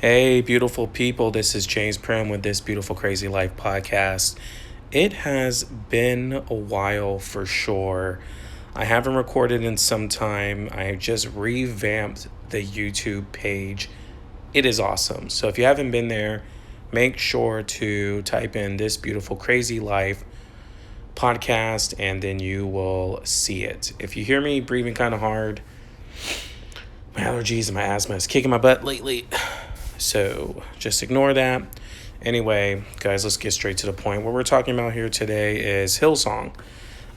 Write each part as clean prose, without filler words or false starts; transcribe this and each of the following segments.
Hey, beautiful people. This is James Prim with this Beautiful Crazy Life podcast. It has been a while for sure. I haven't recorded in some time. I just revamped the YouTube page. It is awesome. So if you haven't been there, make sure to type in This Beautiful Crazy Life podcast and then you will see it. If you hear me breathing kind of hard, my allergies and my asthma is kicking my butt lately. So just ignore that. Anyway, guys, let's get straight to the point. What we're talking about here today is Hillsong.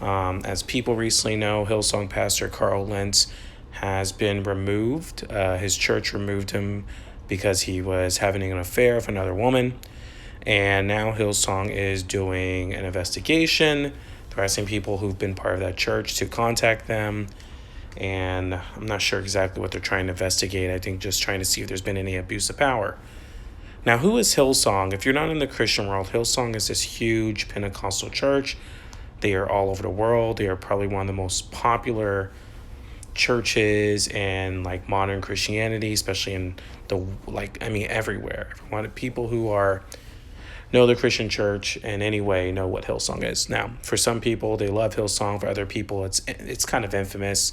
As people recently know, Hillsong pastor Carl Lentz has been removed. His church removed him because he was having an affair with another woman. And now Hillsong is doing an investigation. They're asking people who've been part of that church to contact them. And I'm not sure exactly what they're trying to investigate. I think just trying to see if there's been any abuse of power. Now, who is Hillsong? If you're not in the Christian world, Hillsong is this huge Pentecostal church. They are all over the world. They are probably one of the most popular churches in like modern Christianity, especially in everywhere. People who know the Christian church in any way know what Hillsong is. Now, for some people, they love Hillsong. For other people, it's kind of infamous.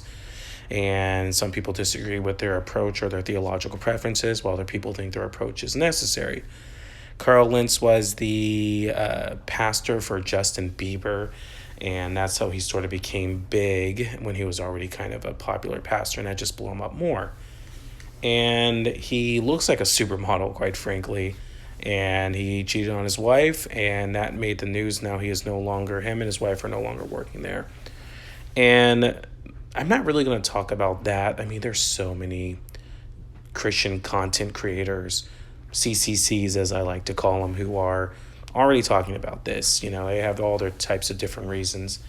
And some people disagree with their approach or their theological preferences, while other people think their approach is necessary. Carl Lentz was the pastor for Justin Bieber, and that's how he sort of became big when he was already kind of a popular pastor, and that just blew him up more. And he looks like a supermodel, quite frankly, and he cheated on his wife, and that made the news. Now him and his wife are no longer working there. And I'm not really going to talk about that. I mean, there's so many Christian content creators, CCCs as I like to call them, who are already talking about this. You know, they have all their types of different reasons.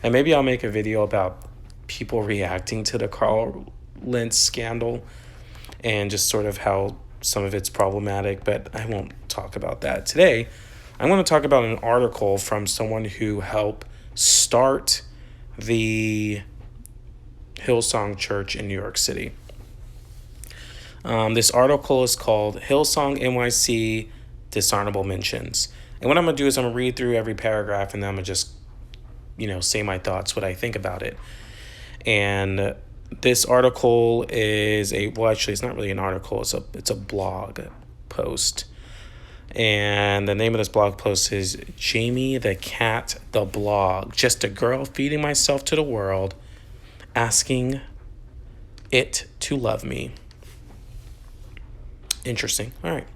And maybe I'll make a video about people reacting to the Carl Lentz scandal and just sort of how some of it's problematic, but I won't talk about that today. I want to talk about an article from someone who helped start the Hillsong Church in New York City. This article is called Hillsong NYC Dishonorable Mentions. And what I'm going to do is I'm going to read through every paragraph and then I'm going to just, say my thoughts, what I think about it. And this article is it's not really an article, it's a blog post. And the name of this blog post is Jamie the Cat, the Blog. Just a girl feeding myself to the world, asking it to love me. Interesting. All right.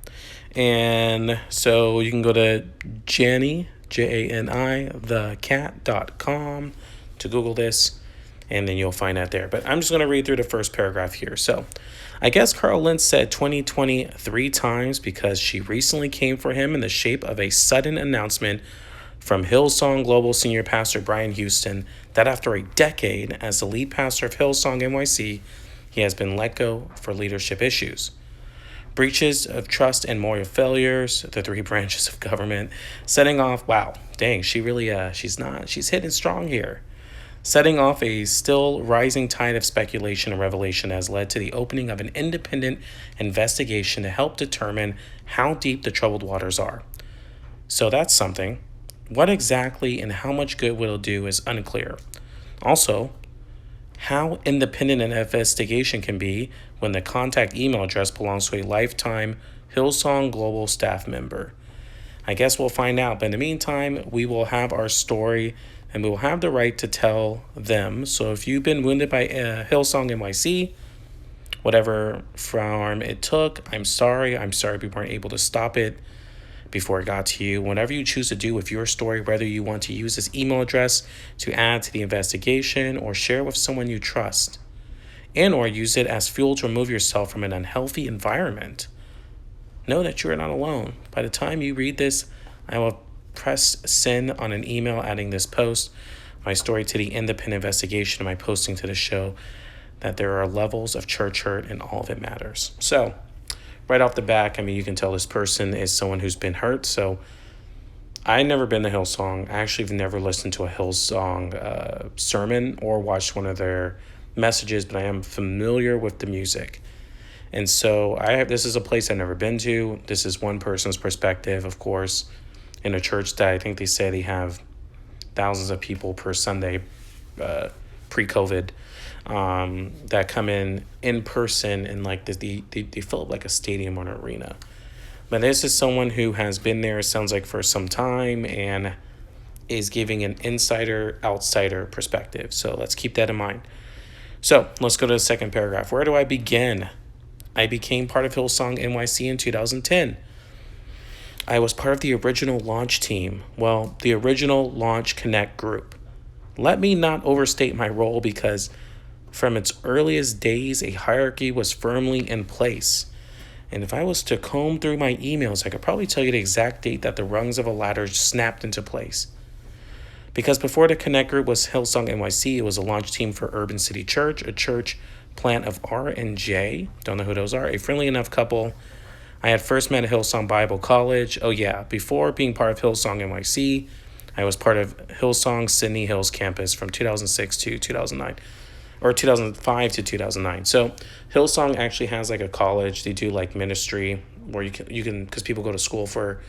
And so you can go to Jani, Jani, thecat.com to Google this, and then you'll find that there. But I'm just going to read through the first paragraph here. So I guess Carl Lentz said 2020 3 times because she recently came for him in the shape of a sudden announcement from Hillsong Global Senior Pastor Brian Houston that after a decade as the lead pastor of Hillsong NYC, he has been let go for leadership issues. Breaches of trust and moral failures, the 3 branches of government, setting off, she's hitting strong here. Setting off a still rising tide of speculation and revelation has led to the opening of an independent investigation to help determine how deep the troubled waters are. So that's something. What exactly and how much good will it do is unclear. Also, how independent an investigation can be when the contact email address belongs to a lifetime Hillsong Global staff member. I guess we'll find out, but in the meantime, we will have our story and we will have the right to tell them. So if you've been wounded by Hillsong NYC, whatever form it took, I'm sorry. I'm sorry we weren't able to stop it before it got to you. Whatever you choose to do with your story, whether you want to use this email address to add to the investigation or share with someone you trust, and or use it as fuel to remove yourself from an unhealthy environment, know that you are not alone. By the time you read this, I will press send on an email adding this post, my story to the independent investigation, and my posting to the show that there are levels of church hurt and all of it matters. So right off the back, you can tell this person is someone who's been hurt. So I've never been to Hillsong. I actually have never listened to a Hillsong sermon or watched one of their messages, but I am familiar with the music. And so this is a place I've never been to. This is one person's perspective, of course, in a church that I think they say they have thousands of people per Sunday, pre-COVID, that come in person, and like they fill up like a stadium or an arena. But this is someone who has been there, sounds like, for some time, and is giving an insider-outsider perspective. So let's keep that in mind. So let's go to the second paragraph. Where do I begin? I became part of Hillsong NYC in 2010. I was part of the original launch team. Well, the original Launch Connect group. Let me not overstate my role, because from its earliest days, a hierarchy was firmly in place. And if I was to comb through my emails, I could probably tell you the exact date that the rungs of a ladder snapped into place. Because before the Connect Group was Hillsong NYC, it was a launch team for Urban City Church, a church plant of R and J. Don't know who those are. A friendly enough couple I had first met at Hillsong Bible College. Oh yeah, before being part of Hillsong NYC, I was part of Hillsong Sydney Hills campus from 2006 to 2009. Or 2005 to 2009. So Hillsong actually has like a college. They do like ministry where you can because people go to school for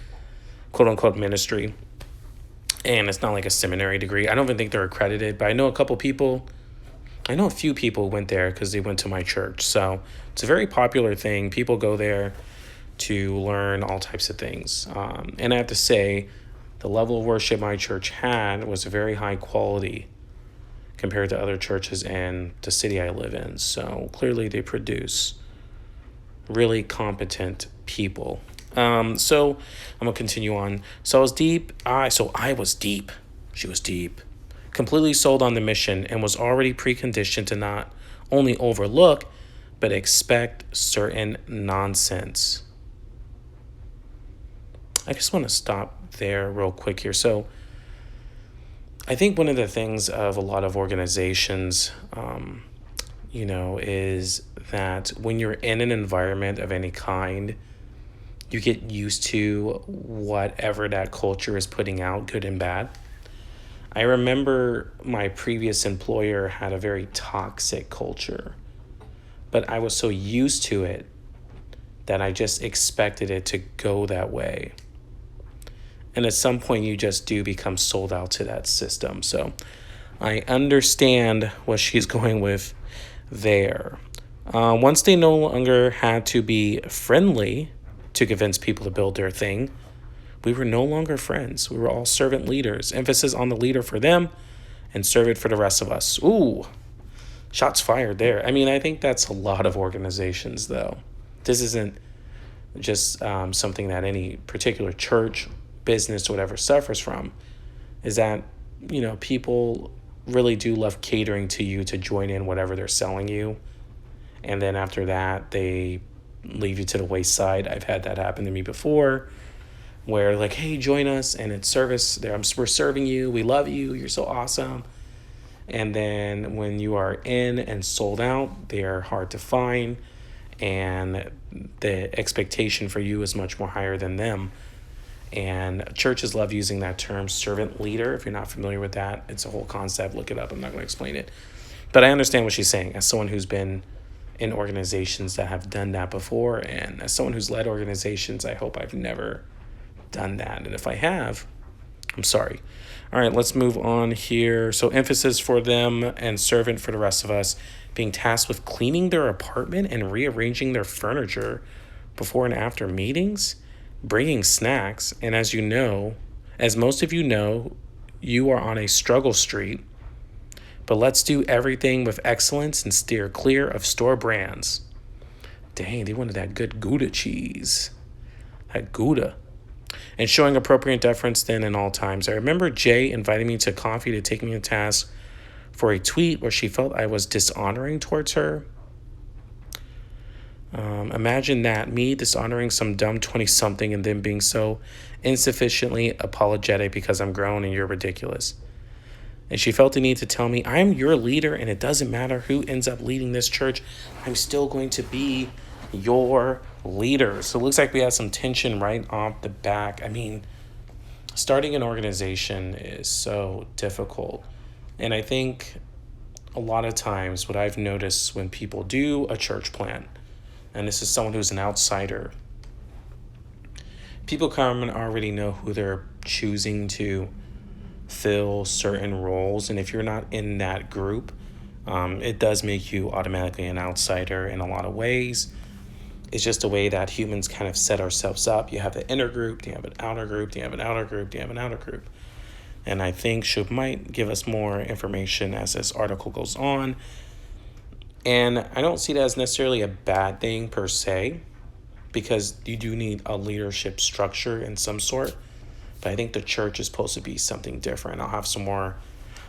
quote unquote ministry, and it's not like a seminary degree. I don't even think they're accredited, but I know a few people went there because they went to my church. So it's a very popular thing. People go there to learn all types of things. And I have to say, the level of worship my church had was very high quality compared to other churches in the city I live in. So clearly they produce really competent people. So I'm gonna continue on. So I was deep. I was deep. She was deep. Completely sold on the mission, and was already preconditioned to not only overlook, but expect certain nonsense. I just want to stop there real quick here. So I think one of the things of a lot of organizations, is that when you're in an environment of any kind, you get used to whatever that culture is putting out, good and bad. I remember my previous employer had a very toxic culture, but I was so used to it that I just expected it to go that way. And at some point, you just do become sold out to that system. So I understand what she's going with there. Once they no longer had to be friendly to convince people to build their thing, we were no longer friends. We were all servant leaders. Emphasis on the leader for them and servant for the rest of us. Ooh, shots fired there. I mean, I think that's a lot of organizations, though. This isn't just something that any particular church, business, whatever suffers from, is that people really do love catering to you to join in whatever they're selling you, and then after that they leave you to the wayside. I've had that happen to me before, where like, hey, join us, and it's service there, we're serving you, we love you, you're so awesome, and then when you are in and sold out, they are hard to find, and the expectation for you is much more higher than them. And churches love using that term, servant leader. If you're not familiar with that, it's a whole concept. Look it up. I'm not going to explain it. But I understand what she's saying as someone who's been in organizations that have done that before. And as someone who's led organizations, I hope I've never done that. And if I have, I'm sorry. All right, let's move on here. So emphasis for them and servant for the rest of us, being tasked with cleaning their apartment and rearranging their furniture before and after meetings, bringing snacks, and as most of you know, you are on a struggle street, but let's do everything with excellence and steer clear of store brands. Dang, they wanted that good Gouda cheese. That Gouda. And showing appropriate deference then in all times. I remember Jay inviting me to coffee to take me to task for a tweet where she felt I was dishonoring towards her. Imagine that, me dishonoring some dumb 20-something and then being so insufficiently apologetic because I'm grown and you're ridiculous. And she felt the need to tell me, I'm your leader and it doesn't matter who ends up leading this church. I'm still going to be your leader. So it looks like we have some tension right off the back. I mean, starting an organization is so difficult. And I think a lot of times what I've noticed when people do a church plant, and this is someone who's an outsider. People come and already know who they're choosing to fill certain roles, and if you're not in that group, it does make you automatically an outsider in a lot of ways. It's just a way that humans kind of set ourselves up. You have the inner group, you have an outer group, you have an outer group, you have an outer group. And I think Shub might give us more information as this article goes on. And I don't see that as necessarily a bad thing per se, because you do need a leadership structure in some sort. But I think the church is supposed to be something different. I'll have some more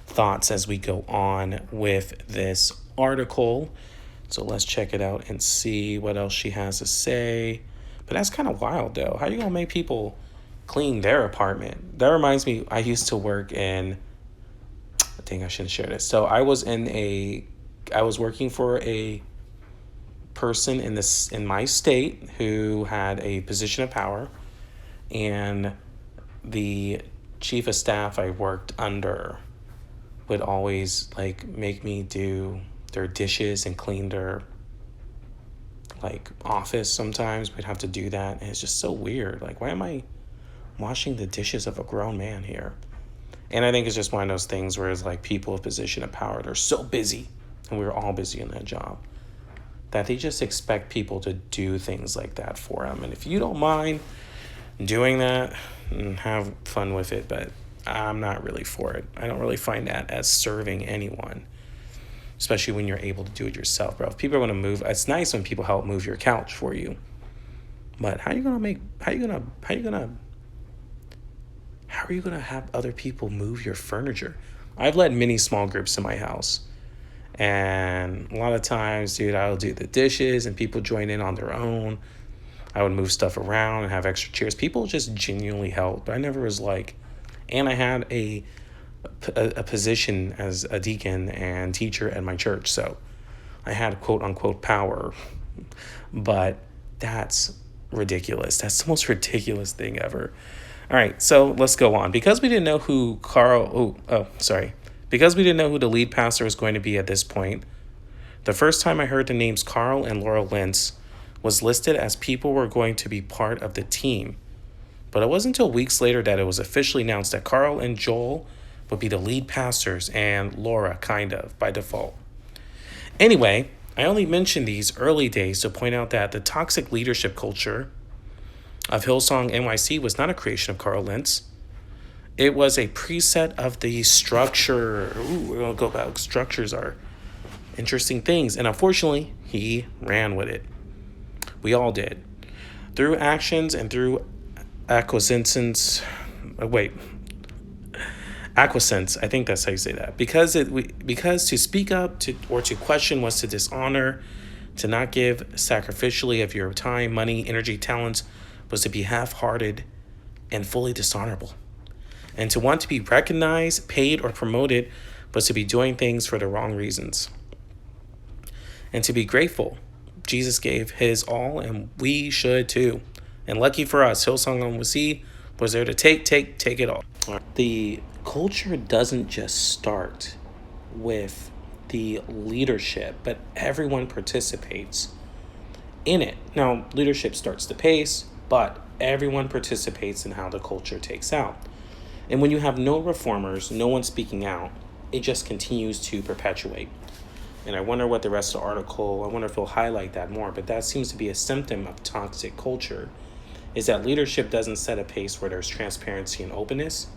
thoughts as we go on with this article. So let's check it out and see what else she has to say. But that's kind of wild, though. How are you going to make people clean their apartment? That reminds me, I used to work in, I think I shouldn't share this. So I was working for a person in my state who had a position of power, and the chief of staff I worked under would always make me do their dishes and clean their office. Sometimes we'd have to do that, and it's just so weird. Why am I washing the dishes of a grown man here? And I think it's just one of those things where it's people with position of power, they're so busy, and we were all busy in that job, that they just expect people to do things like that for them. And if you don't mind doing that, have fun with it, but I'm not really for it. I don't really find that as serving anyone, especially when you're able to do it yourself, bro. If people are going to move, it's nice when people help move your couch for you, but how are you going to have other people move your furniture? I've led many small groups in my house, and a lot of times, dude, I'll do the dishes and people join in on their own. I would move stuff around and have extra chairs. People just genuinely helped. I never was and I had a position as a deacon and teacher at my church, so I had quote unquote power. But that's ridiculous. That's the most ridiculous thing ever. All right, so let's go on. Because we didn't know who because we didn't know who the lead pastor was going to be at this point, the first time I heard the names Carl and Laura Lentz was listed as people were going to be part of the team. But it wasn't until weeks later that it was officially announced that Carl and Joel would be the lead pastors and Laura by default. Anyway, I only mention these early days to point out that the toxic leadership culture of Hillsong NYC was not a creation of Carl Lentz. It was a preset of the structure. We're going to go back. Structures are interesting things. And unfortunately, he ran with it. We all did. Through actions and through acquiescence. Acquiescence. I think that's how you say that. Because to speak up or to question was to dishonor, to not give sacrificially of your time, money, energy, talents was to be half-hearted and fully dishonorable. And to want to be recognized, paid, or promoted was to be doing things for the wrong reasons. And to be grateful, Jesus gave his all, and we should too. And lucky for us, Hillsong NYC was there to take it all. The culture doesn't just start with the leadership, but everyone participates in it. Now, leadership starts the pace, but everyone participates in how the culture takes out. And when you have no reformers, no one speaking out, it just continues to perpetuate. And I wonder what the rest of the article, I wonder if he'll highlight that more, but that seems to be a symptom of toxic culture, is that leadership doesn't set a pace where there's transparency and openness,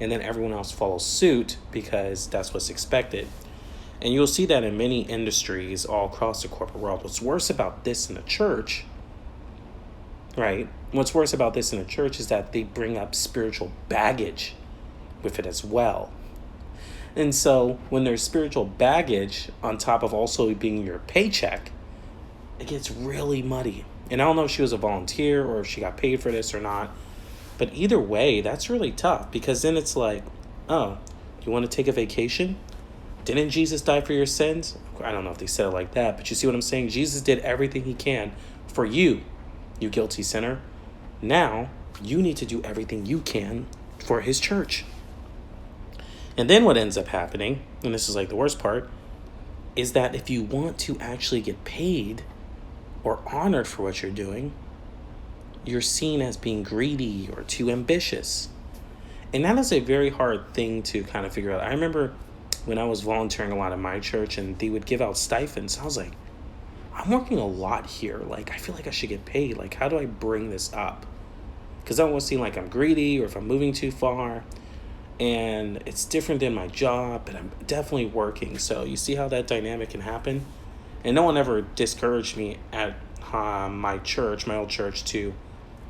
and then everyone else follows suit because that's what's expected. And you'll see that in many industries all across the corporate world. What's worse about this in the church, right? What's worse about this in the church is that they bring up spiritual baggage with it as well. And so when there's spiritual baggage on top of also being your paycheck, it gets really muddy. And I don't know if she was a volunteer or if she got paid for this or not. But either way, that's really tough, because then it's like, oh, you want to take a vacation? Didn't Jesus die for your sins? I don't know if they said it like that, but you see what I'm saying? Jesus did everything he can for you, you guilty sinner. Now, you need to do everything you can for his church. And then what ends up happening, and this is the worst part, is that if you want to actually get paid or honored for what you're doing, you're seen as being greedy or too ambitious. And that is a very hard thing to kind of figure out. I remember when I was volunteering a lot at my church and they would give out stipends. I was like, I'm working a lot here. Like, I feel like I should get paid. Like, how do I bring this up? Because I don't want to seem like I'm greedy or if I'm moving too far. And it's different than my job, but I'm definitely working. So you see how that dynamic can happen? And no one ever discouraged me at my church, my old church, to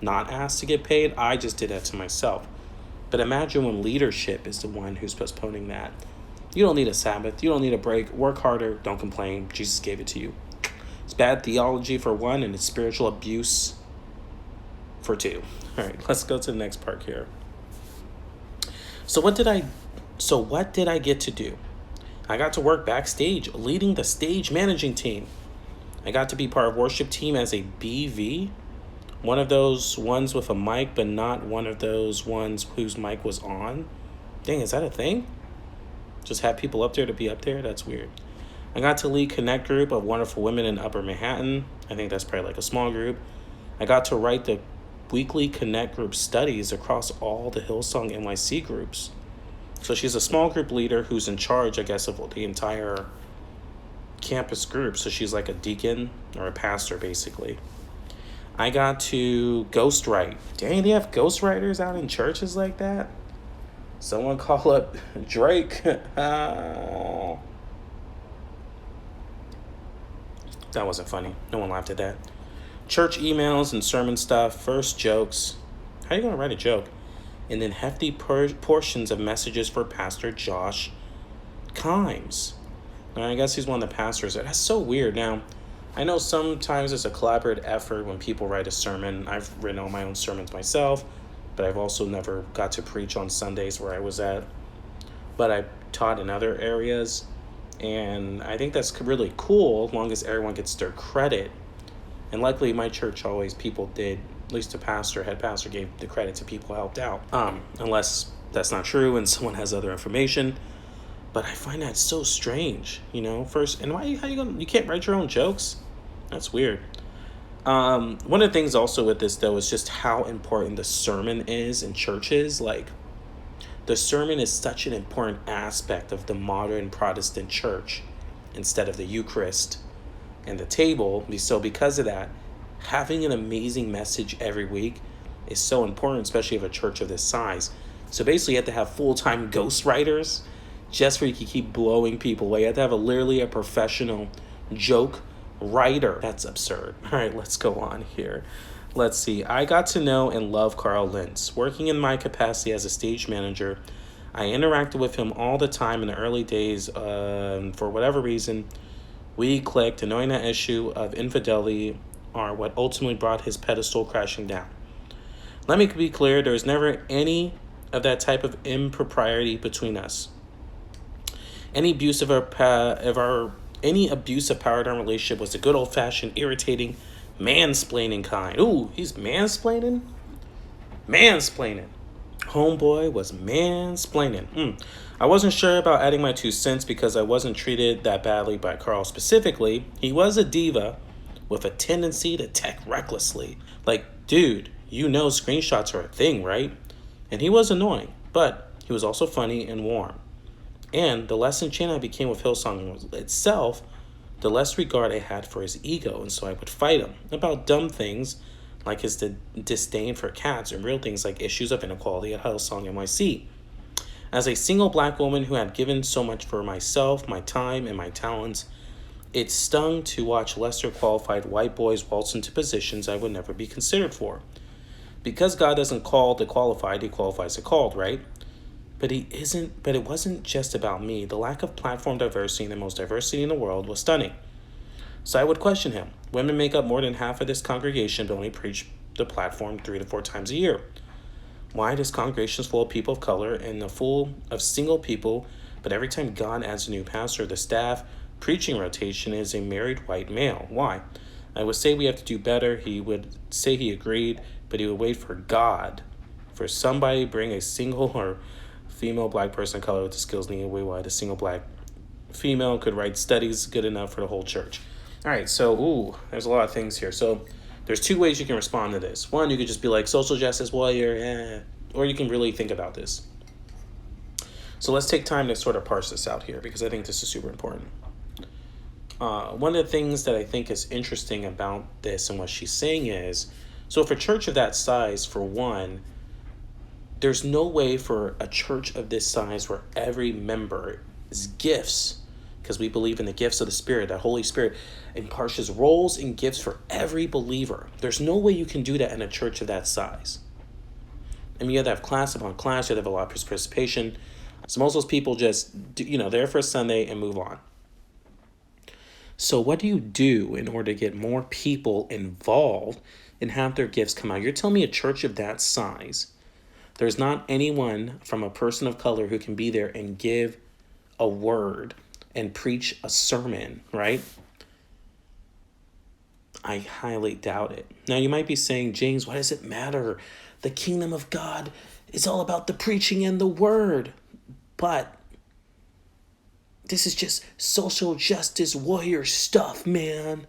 not ask to get paid. I just did that to myself. But imagine when leadership is the one who's postponing that. You don't need a Sabbath. You don't need a break. Work harder. Don't complain. Jesus gave it to you. It's bad theology for one, and it's spiritual abuse for two. All right, let's go to the next part here. So what did I get to do? I got to work backstage, leading the stage managing team. I got to be part of worship team as a BV, one of those ones with a mic, but not one of those ones whose mic was on. Dang, is that a thing? Just have people up there to be up there? That's weird. I got to lead Connect group of wonderful women in Upper Manhattan. I think that's probably like a small group. I got to write the weekly Connect group studies across all the Hillsong NYC groups. So she's a small group leader who's in charge, I guess, of the entire campus group. So she's like a deacon or a pastor, basically. I got to ghostwrite. Dang, they have ghostwriters out in churches like that? Someone call up Drake. That wasn't funny. No one laughed at that. Church emails and sermon stuff. First jokes. How are you going to write a joke? And then hefty portions of messages for Pastor Josh Kimes. Now, I guess he's one of the pastors. That's so weird. Now, I know sometimes it's a collaborative effort when people write a sermon. I've written all my own sermons myself, but I've also never got to preach on Sundays where I was at. But I taught in other areas, and I think that's really cool as long as everyone gets their credit. And luckily, my church always people did, at least the pastor, head pastor, gave the credit to people who helped out. Unless that's not true and someone has other information. But I find that so strange, you know. First, and you can't write your own jokes? That's weird. One of the things also with this, though, is just how important the sermon is in churches. Like, the sermon is such an important aspect of the modern Protestant church instead of the Eucharist and the table. So because of that, having an amazing message every week is so important, especially of a church of this size. So basically, you have to have full-time ghostwriters just so you can keep blowing people away. You have to have literally a professional joke writer. That's absurd. All right, let's go on here. Let's see. I got to know and love Carl Lentz. Working in my capacity as a stage manager, I interacted with him all the time in the early days. For whatever reason, we clicked, and knowing that issue of infidelity are what ultimately brought his pedestal crashing down. Let me be clear, there was never any of that type of impropriety between us. Any abuse of power in our relationship was the good old-fashioned, irritating, mansplaining kind. Ooh, he's mansplaining? Mansplaining. Homeboy was mansplaining. I wasn't sure about adding my 2 cents because I wasn't treated that badly by Carl specifically. He was a diva with a tendency to tech recklessly. Like, dude, you know screenshots are a thing, right? And he was annoying, but he was also funny and warm. And the less enchanted I became with Hillsong itself, the less regard I had for his ego, and so I would fight him about dumb things like his disdain for cats and real things like issues of inequality at Hillsong NYC. As a single black woman who had given so much for myself, my time, and my talents, it stung to watch lesser qualified white boys waltz into positions I would never be considered for. Because God doesn't call the qualified, he qualifies the called, right? But it wasn't just about me. The lack of platform diversity in the most diversity in the world was stunning. So I would question him. Women make up more than half of this congregation, but only preach the platform 3 to 4 times a year. Why this congregation is full of people of color and full of single people, but every time God adds a new pastor, the staff preaching rotation is a married white male? Why? I would say we have to do better. He would say he agreed, but he would wait for God, for somebody to bring a single or female black person of color with the skills needed. Why the single black female could write studies good enough for the whole church. All right, so, there's a lot of things here. So there's two ways you can respond to this. One, you could just be like, social justice warrior, or you can really think about this. So let's take time to sort of parse this out here, because I think this is super important. One of the things that I think is interesting about this and what she's saying is, so for a church of that size, for one, there's no way for a church of this size where every member's gifts, because we believe in the gifts of the Spirit, the Holy Spirit imparts his roles and gifts for every believer. There's no way you can do that in a church of that size. I mean, you have to have class upon class, you have to have a lot of participation. So most of those people just, there for a Sunday and move on. So what do you do in order to get more people involved and have their gifts come out? You're telling me a church of that size, there's not anyone from a person of color who can be there and give a word and preach a sermon, right? I highly doubt it. Now you might be saying, James, why does it matter? The kingdom of God is all about the preaching and the word. But this is just social justice warrior stuff, man.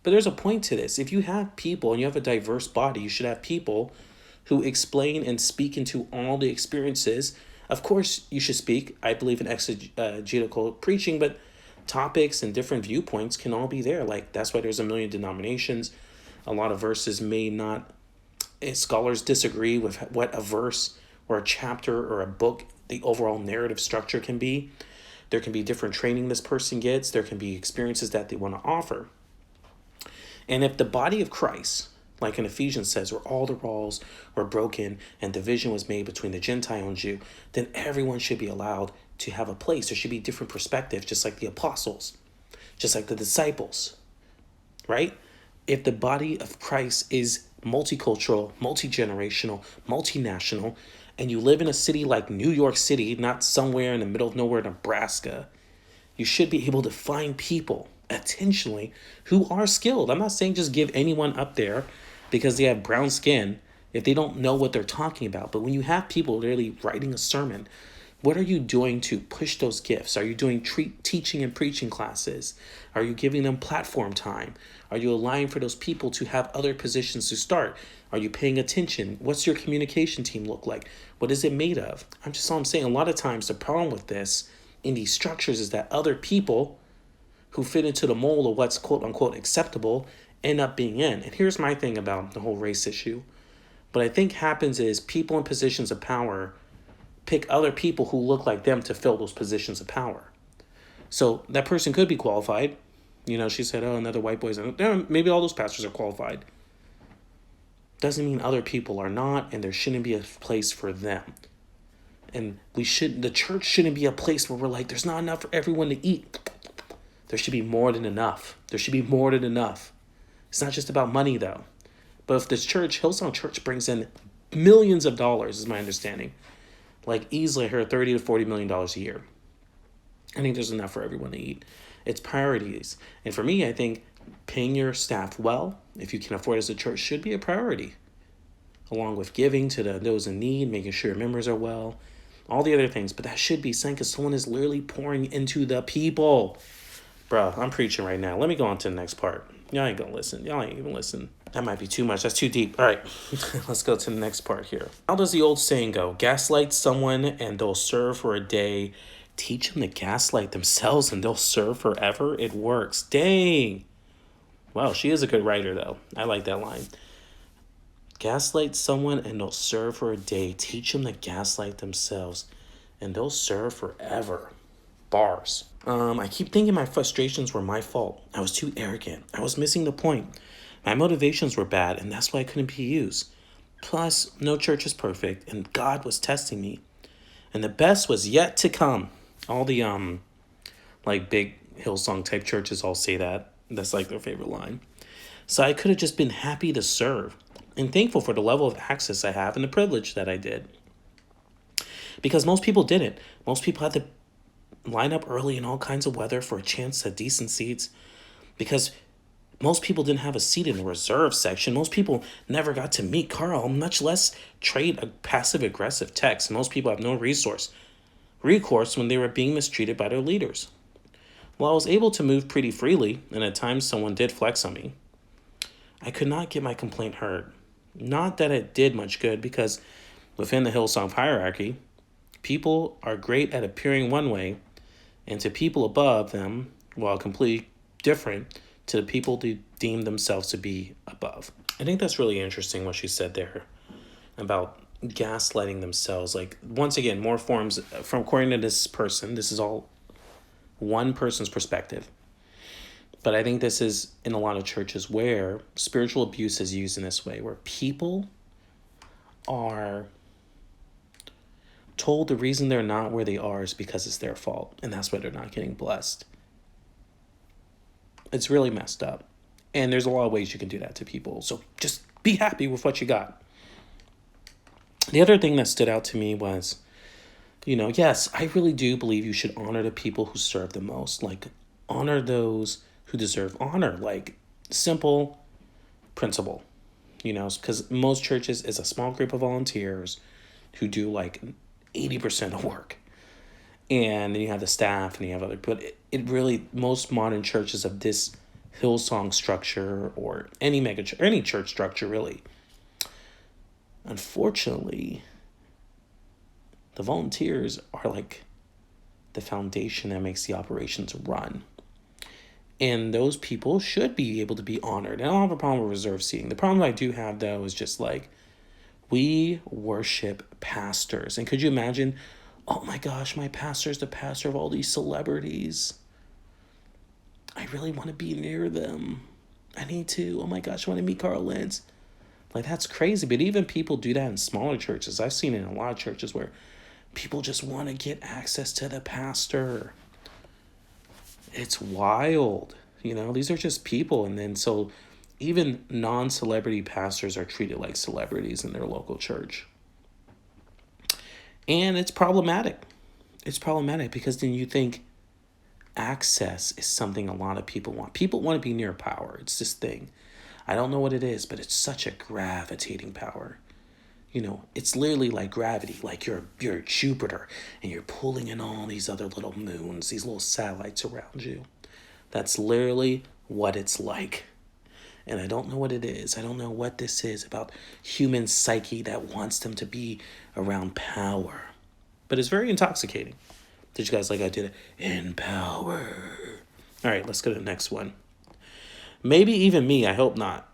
But there's a point to this. If you have people and you have a diverse body, you should have people who explain and speak into all the experiences. Of course, you should speak. I believe in exegetical preaching, but topics and different viewpoints can all be there. Like, that's why there's a million denominations. A lot of verses may not, scholars disagree with what a verse or a chapter or a book, the overall narrative structure can be. There can be different training this person gets. There can be experiences that they want to offer. And if the body of Christ, like in Ephesians says, where all the walls were broken and division was made between the Gentile and Jew, then everyone should be allowed to have a place. There should be different perspectives, just like the apostles, just like the disciples, right? If the body of Christ is multicultural, multi-generational, multinational, and you live in a city like New York City, not somewhere in the middle of nowhere, Nebraska, you should be able to find people intentionally who are skilled. I'm not saying just give anyone up there because they have brown skin if they don't know what they're talking about. But when you have people literally writing a sermon, what are you doing to push those gifts? Are you doing teaching and preaching classes? Are you giving them platform time? Are you allowing for those people to have other positions to start? Are you paying attention? What's your communication team look like? What is it made of? I'm saying a lot of times the problem with this in these structures is that other people who fit into the mold of what's quote unquote acceptable end up being in. And here's my thing about the whole race issue. What I think happens is people in positions of power pick other people who look like them to fill those positions of power. So that person could be qualified. She said, another white boy's maybe all those pastors are qualified. Doesn't mean other people are not, and there shouldn't be a place for them. And the church shouldn't be a place where we're like, there's not enough for everyone to eat. There should be more than enough. There should be more than enough. It's not just about money, though. But if this church, Hillsong Church, brings in millions of dollars, is my understanding, like easily $30 to $40 million a year, I think there's enough for everyone to eat. It's priorities. And for me, I think paying your staff well, if you can afford as a church, should be a priority. Along with giving to those in need, making sure your members are well, all the other things. But that should be something because someone is literally pouring into the people. Bro, I'm preaching right now. Let me go on to the next part. Y'all ain't gonna listen. Y'all ain't even listen. That might be too much. That's too deep. All right, let's go to the next part here. How does the old saying go? Gaslight someone and they'll serve for a day. Teach them to gaslight themselves and they'll serve forever. It works. Dang. Wow, she is a good writer, though. I like that line. Gaslight someone and they'll serve for a day. Teach them to gaslight themselves and they'll serve forever. Bars. I keep thinking my frustrations were my fault. I was too arrogant. I was missing the point. My motivations were bad, and that's why I couldn't be used. Plus, no church is perfect, and God was testing me. And the best was yet to come. All the big Hillsong type churches all say that. That's like their favorite line. So I could have just been happy to serve and thankful for the level of access I have and the privilege that I did. Because most people didn't. Most people had to line up early in all kinds of weather for a chance at decent seats. Because most people didn't have a seat in the reserve section. Most people never got to meet Carl, much less trade a passive-aggressive text. Most people have no recourse when they were being mistreated by their leaders. While I was able to move pretty freely, and at times someone did flex on me, I could not get my complaint heard. Not that it did much good, because within the Hillsong hierarchy, people are great at appearing one way, and to people above them, while completely different to the people who deem themselves to be above. I think that's really interesting what she said there about gaslighting themselves. Like, once again, more forms from, according to this person, this is all one person's perspective. But I think this is in a lot of churches where spiritual abuse is used in this way, where people are told the reason they're not where they are is because it's their fault, and that's why they're not getting blessed. It's really messed up. And there's a lot of ways you can do that to people. So just be happy with what you got. The other thing that stood out to me was, yes, I really do believe you should honor the people who serve the most. Like, honor those who deserve honor. Like, simple principle, because most churches is a small group of volunteers who do like 80% of work. And then you have the staff and you have other, but it really, most modern churches of this Hillsong structure or any mega church, or any church structure really, unfortunately, the volunteers are like the foundation that makes the operations run. And those people should be able to be honored. And I don't have a problem with reserve seating. The problem I do have, though, is just like, we worship pastors. And could you imagine, oh my gosh, my pastor's the pastor of all these celebrities. I really want to be near them. I need to. Oh my gosh, I want to meet Carl Lentz. Like, that's crazy. But even people do that in smaller churches. I've seen it in a lot of churches where people just want to get access to the pastor. It's wild. These are just people. And then so even non-celebrity pastors are treated like celebrities in their local church. And it's problematic. It's problematic because then you think access is something a lot of people want. People want to be near power. It's this thing. I don't know what it is, but it's such a gravitating power. It's literally like gravity. Like you're Jupiter and you're pulling in all these other little moons, these little satellites around you. That's literally what it's like. And I don't know what it is. I don't know what this is about human psyche that wants them to be around power. But it's very intoxicating. Did you guys like I did it? In power. All right, let's go to the next one. Maybe even me. I hope not.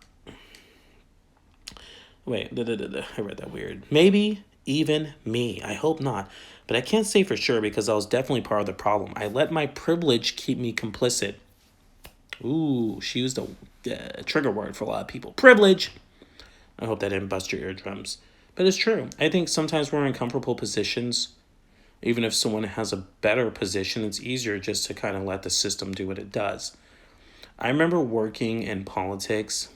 Wait, I read that weird. Maybe even me. I hope not. But I can't say for sure because I was definitely part of the problem. I let my privilege keep me complicit. Ooh, she used a trigger word for a lot of people. Privilege. I hope that didn't bust your eardrums. But it's true. I think sometimes we're in comfortable positions. Even if someone has a better position, it's easier just to kind of let the system do what it does. I remember working in politics.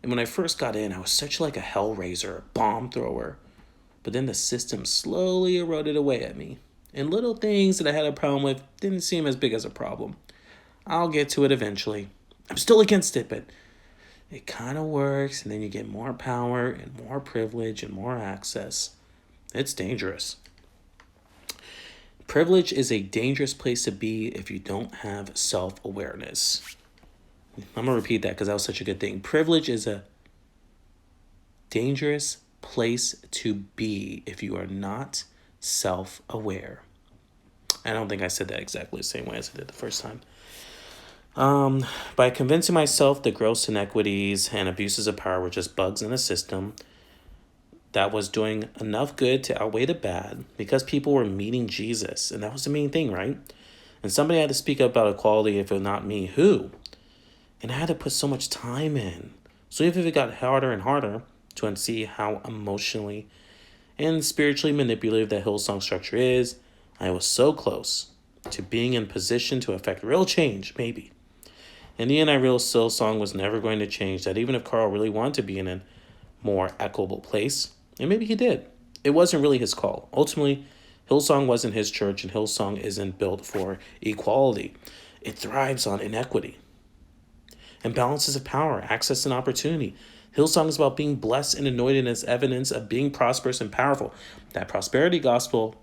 And when I first got in, I was such like a hellraiser, a bomb thrower. But then the system slowly eroded away at me. And little things that I had a problem with didn't seem as big as a problem. I'll get to it eventually. I'm still against it, but it kind of works. And then you get more power and more privilege and more access. It's dangerous. Privilege is a dangerous place to be if you don't have self-awareness. I'm going to repeat that because that was such a good thing. Privilege is a dangerous place to be if you are not self-aware. I don't think I said that exactly the same way as I did the first time. By convincing myself that gross inequities and abuses of power were just bugs in the system that was doing enough good to outweigh the bad because people were meeting Jesus. And that was the main thing, right? And somebody had to speak up about equality. If it was not me, who? And I had to put so much time in. So even if it got harder and harder to unsee how emotionally and spiritually manipulative that Hillsong structure is, I was so close to being in position to affect real change, maybe. In the end, I realized Hillsong was never going to change, that even if Carl really wanted to be in a more equitable place, and maybe he did, it wasn't really his call. Ultimately, Hillsong wasn't his church, and Hillsong isn't built for equality. It thrives on inequity. Imbalances of power, access, and opportunity. Hillsong is about being blessed and anointed as evidence of being prosperous and powerful. That prosperity gospel,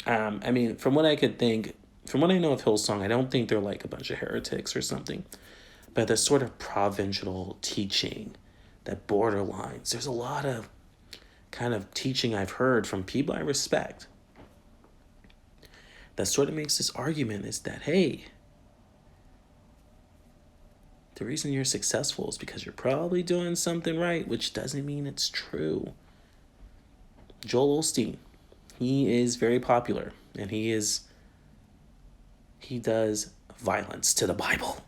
from what I could think, from what I know of Hillsong, I don't think they're like a bunch of heretics or something, but the sort of provincial teaching that borderlines. There's a lot of kind of teaching I've heard from people I respect that sort of makes this argument is that, hey, the reason you're successful is because you're probably doing something right, which doesn't mean it's true. Joel Osteen, he is very popular, and he does violence to the Bible.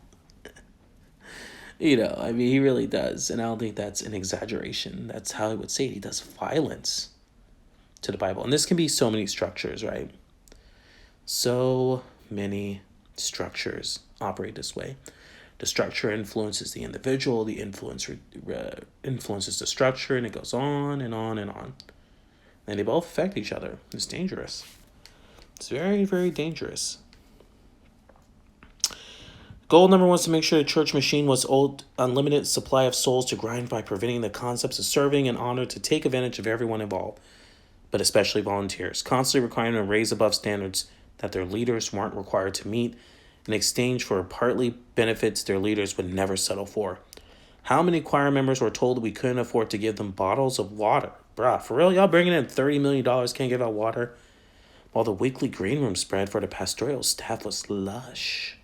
I mean, he really does, and I don't think that's an exaggeration. That's how I would say it. He does violence to the Bible, and this can be so many structures, right? So many structures operate this way. The structure influences the individual, the influencer influences the structure, and it goes on and on and on. And they both affect each other. It's dangerous. It's very, very dangerous. Goal number 1 was to make sure the church machine was owed unlimited supply of souls to grind by preventing the concepts of serving and honor to take advantage of everyone involved, but especially volunteers, constantly requiring them to raise above standards that their leaders weren't required to meet in exchange for partly benefits their leaders would never settle for. How many choir members were told we couldn't afford to give them bottles of water? Bruh, for real? Y'all bringing in $30 million, can't give out water? While the weekly green room spread for the pastoral staff was lush.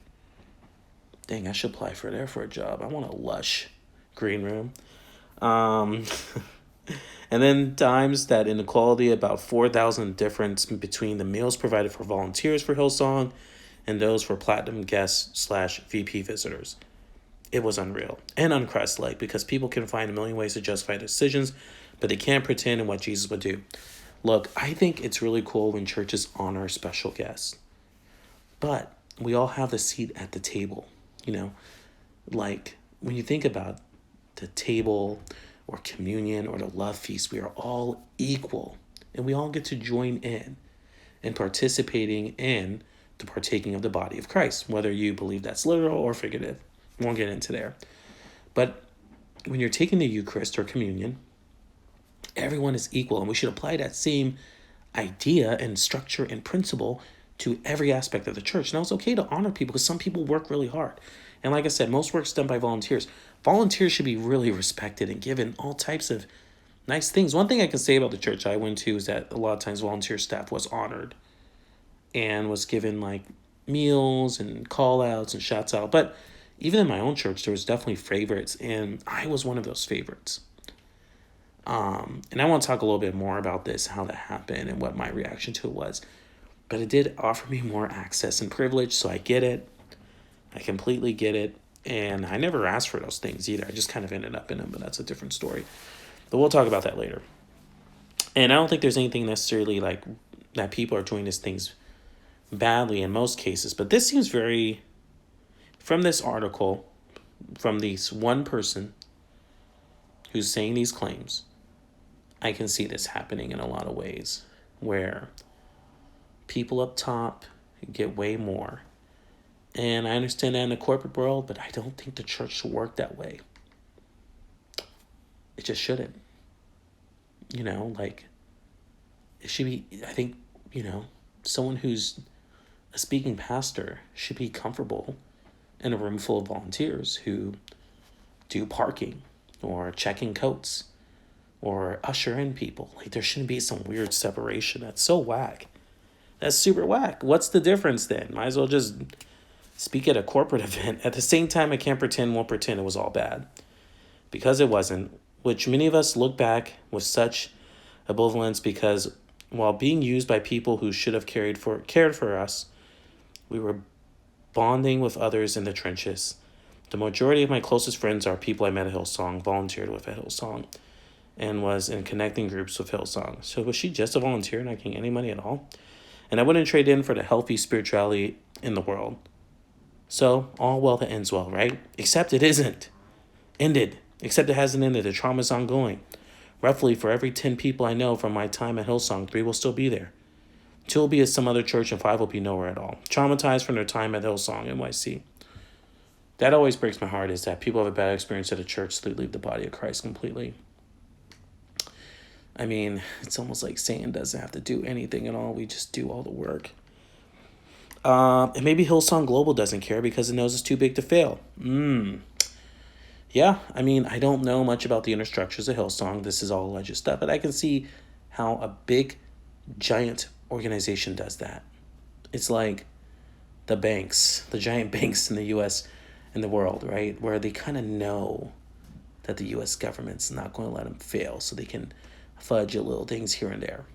Dang, I should apply for a job. I want a lush green room. And then times that inequality, about 4,000 difference between the meals provided for volunteers for Hillsong and those for platinum guests / VP visitors. It was unreal and unchrist-like because people can find a million ways to justify decisions, but they can't pretend in what Jesus would do. Look, I think it's really cool when churches honor special guests, but we all have a seat at the table. Like when you think about the table or communion or the love feast, we are all equal and we all get to join in participating in the partaking of the body of Christ, whether you believe that's literal or figurative. We won't get into there. But when you're taking the Eucharist or communion, everyone is equal, and we should apply that same idea and structure and principle to every aspect of the church. Now, it's okay to honor people because some people work really hard. And like I said, most work's done by volunteers. Volunteers should be really respected and given all types of nice things. One thing I can say about the church I went to is that a lot of times volunteer staff was honored and was given like meals and call outs and shouts out. But even in my own church, there was definitely favorites, and I was one of those favorites. And I want to talk a little bit more about this, how that happened and what my reaction to it was. But it did offer me more access and privilege, so I get it. I completely get it. And I never asked for those things either. I just kind of ended up in them, but that's a different story. But we'll talk about that later. And I don't think there's anything necessarily like that people are doing these things badly in most cases. But this seems very, from this article, from this one person who's saying these claims, I can see this happening in a lot of ways where people up top get way more. And I understand that in the corporate world, but I don't think the church should work that way. It just shouldn't. Like, it should be, I think, someone who's a speaking pastor should be comfortable in a room full of volunteers who do parking or checking coats or usher in people. Like, there shouldn't be some weird separation. That's so whack. That's super whack. What's the difference then? Might as well just speak at a corporate event. At the same time, I won't pretend it was all bad. Because it wasn't, which many of us look back with such ambivalence because while being used by people who should have cared for us, we were bonding with others in the trenches. The majority of my closest friends are people I met at Hillsong, volunteered with at Hillsong, and was in connecting groups with Hillsong. So was she just a volunteer not getting any money at all? And I wouldn't trade in for the healthy spirituality in the world. So, all well that ends well, right? Except it isn't. Ended. Except it hasn't ended. The trauma is ongoing. Roughly, for every 10 people I know from my time at Hillsong, 3 will still be there. 2 will be at some other church, and 5 will be nowhere at all. Traumatized from their time at Hillsong NYC. That always breaks my heart, is that people have a bad experience at a church, so they leave the body of Christ completely. I mean, it's almost like Satan doesn't have to do anything at all. We just do all the work. And maybe Hillsong Global doesn't care because it knows it's too big to fail. Yeah, I mean, I don't know much about the inner structures of Hillsong. This is all alleged stuff, but I can see how a big, giant organization does that. It's like the banks, the giant banks in the U.S. and the world, right? Where they kind of know that the U.S. government's not going to let them fail, so they can fudge little things here and there.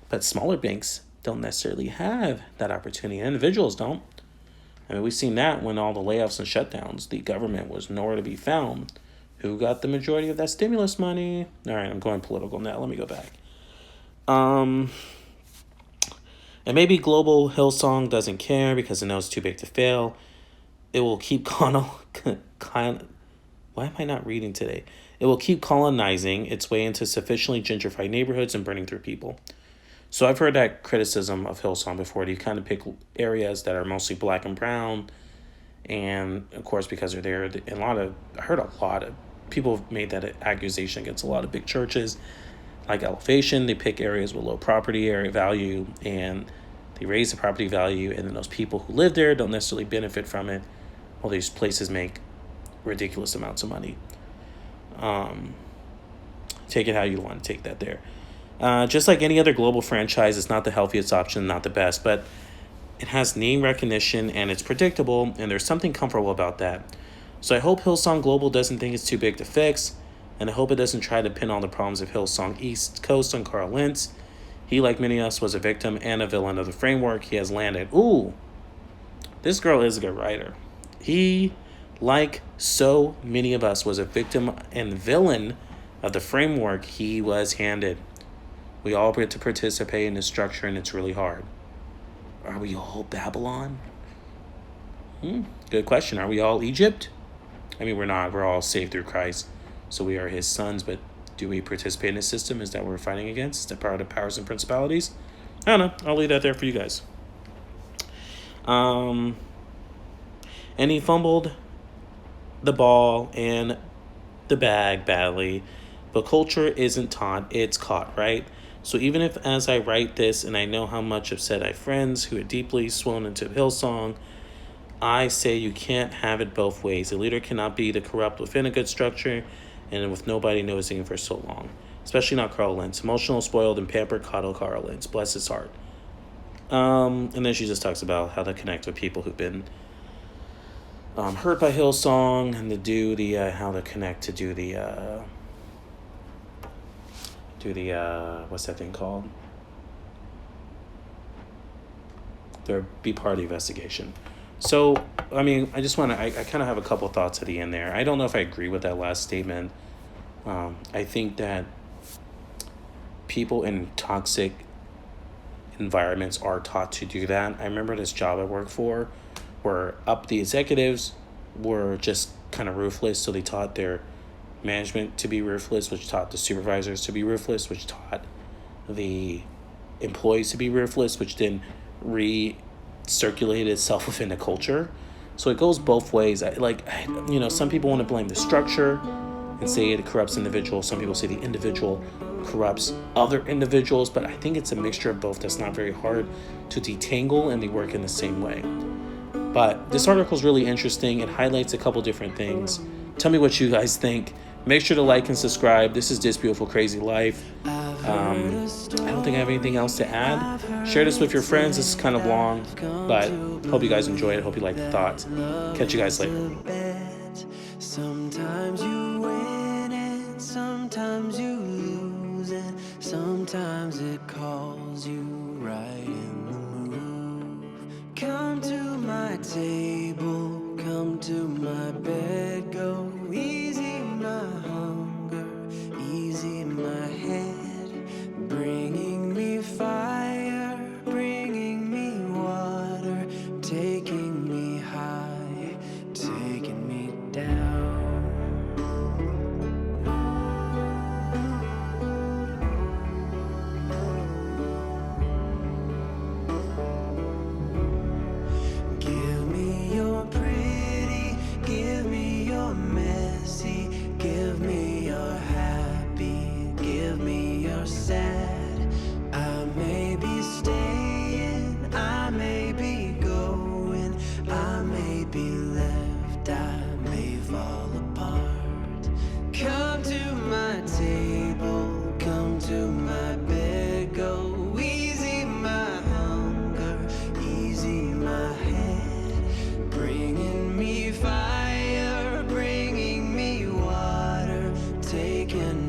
But smaller banks don't necessarily have that opportunity. Individuals don't. I mean, we've seen that when all the layoffs and shutdowns, the government was nowhere to be found. Who got the majority of that stimulus money? All right, I'm going political now. Let me go back. And maybe Global Hillsong doesn't care because it knows it's too big to fail. It will keep why am I not reading today? It will keep colonizing its way into sufficiently gentrified neighborhoods and burning through people. So I've heard that criticism of Hillsong before. You kind of pick areas that are mostly black and brown, and of course because they're there, I heard a lot of people have made that accusation against a lot of big churches, like Elevation. They pick areas with low property area value, and they raise the property value, and then those people who live there don't necessarily benefit from it. Well, these places make ridiculous amounts of money. Take it how you want to take that there. Just like any other global franchise, it's not the healthiest option, not the best, but it has name recognition and it's predictable, and there's something comfortable about that. So I hope Hillsong Global doesn't think it's too big to fix, and I hope it doesn't try to pin all the problems of Hillsong East Coast on Carl Lentz. He, like many of us, was a victim and a villain of the framework he has landed. Ooh, this girl is a good writer. He, like so many of us, was a victim and villain of the framework he was handed. We all get to participate in this structure, and it's really hard. Are we all Babylon? Good question. Are we all Egypt? I mean, we're not. We're all saved through Christ, so we are his sons, but do we participate in his system? Is that what we're fighting against? Is that part of the powers and principalities? I don't know. I'll leave that there for you guys. And he fumbled the ball and the bag badly, but culture isn't taught, it's caught, right? So even if as I write this and I know how much upset I have friends who are deeply swollen into Hillsong, I say you can't have it both ways. A leader cannot be the corrupt within a good structure and with nobody noticing for so long. Especially not Carl Lentz. Emotional, spoiled, and pampered coddle Carl Lentz. Bless his heart. And then she just talks about how to connect with people who've been hurt by Hillsong, and to do the how to connect to do the what's that thing called? Be part of the investigation. So, I mean, I just want to, I kind of have a couple thoughts at the end there. I don't know if I agree with that last statement. I think that people in toxic environments are taught to do that. I remember this job I worked for where the executives were just kind of ruthless, so they taught their management to be ruthless, which taught the supervisors to be ruthless, which taught the employees to be ruthless, which then recirculated itself within the culture. So it goes both ways. Some people want to blame the structure and say it corrupts individuals. Some people say the individual corrupts other individuals, but I think it's a mixture of both that's not very hard to detangle, and they work in the same way. But this article is really interesting. It highlights a couple different things. Tell me what you guys think. Make sure to like and subscribe. This is This Beautiful Crazy Life. I don't think I have anything else to add. Share this with your friends. This is kind of long, but hope you guys enjoy it. Hope you like the thoughts. Catch you guys later. Sometimes you win and sometimes you lose, and sometimes it calls you right in the move. Come to my table, come to my bed, go easy my hunger, easy my head, bringing me fire, bringing me water, taking me high, taking me down. Give me taken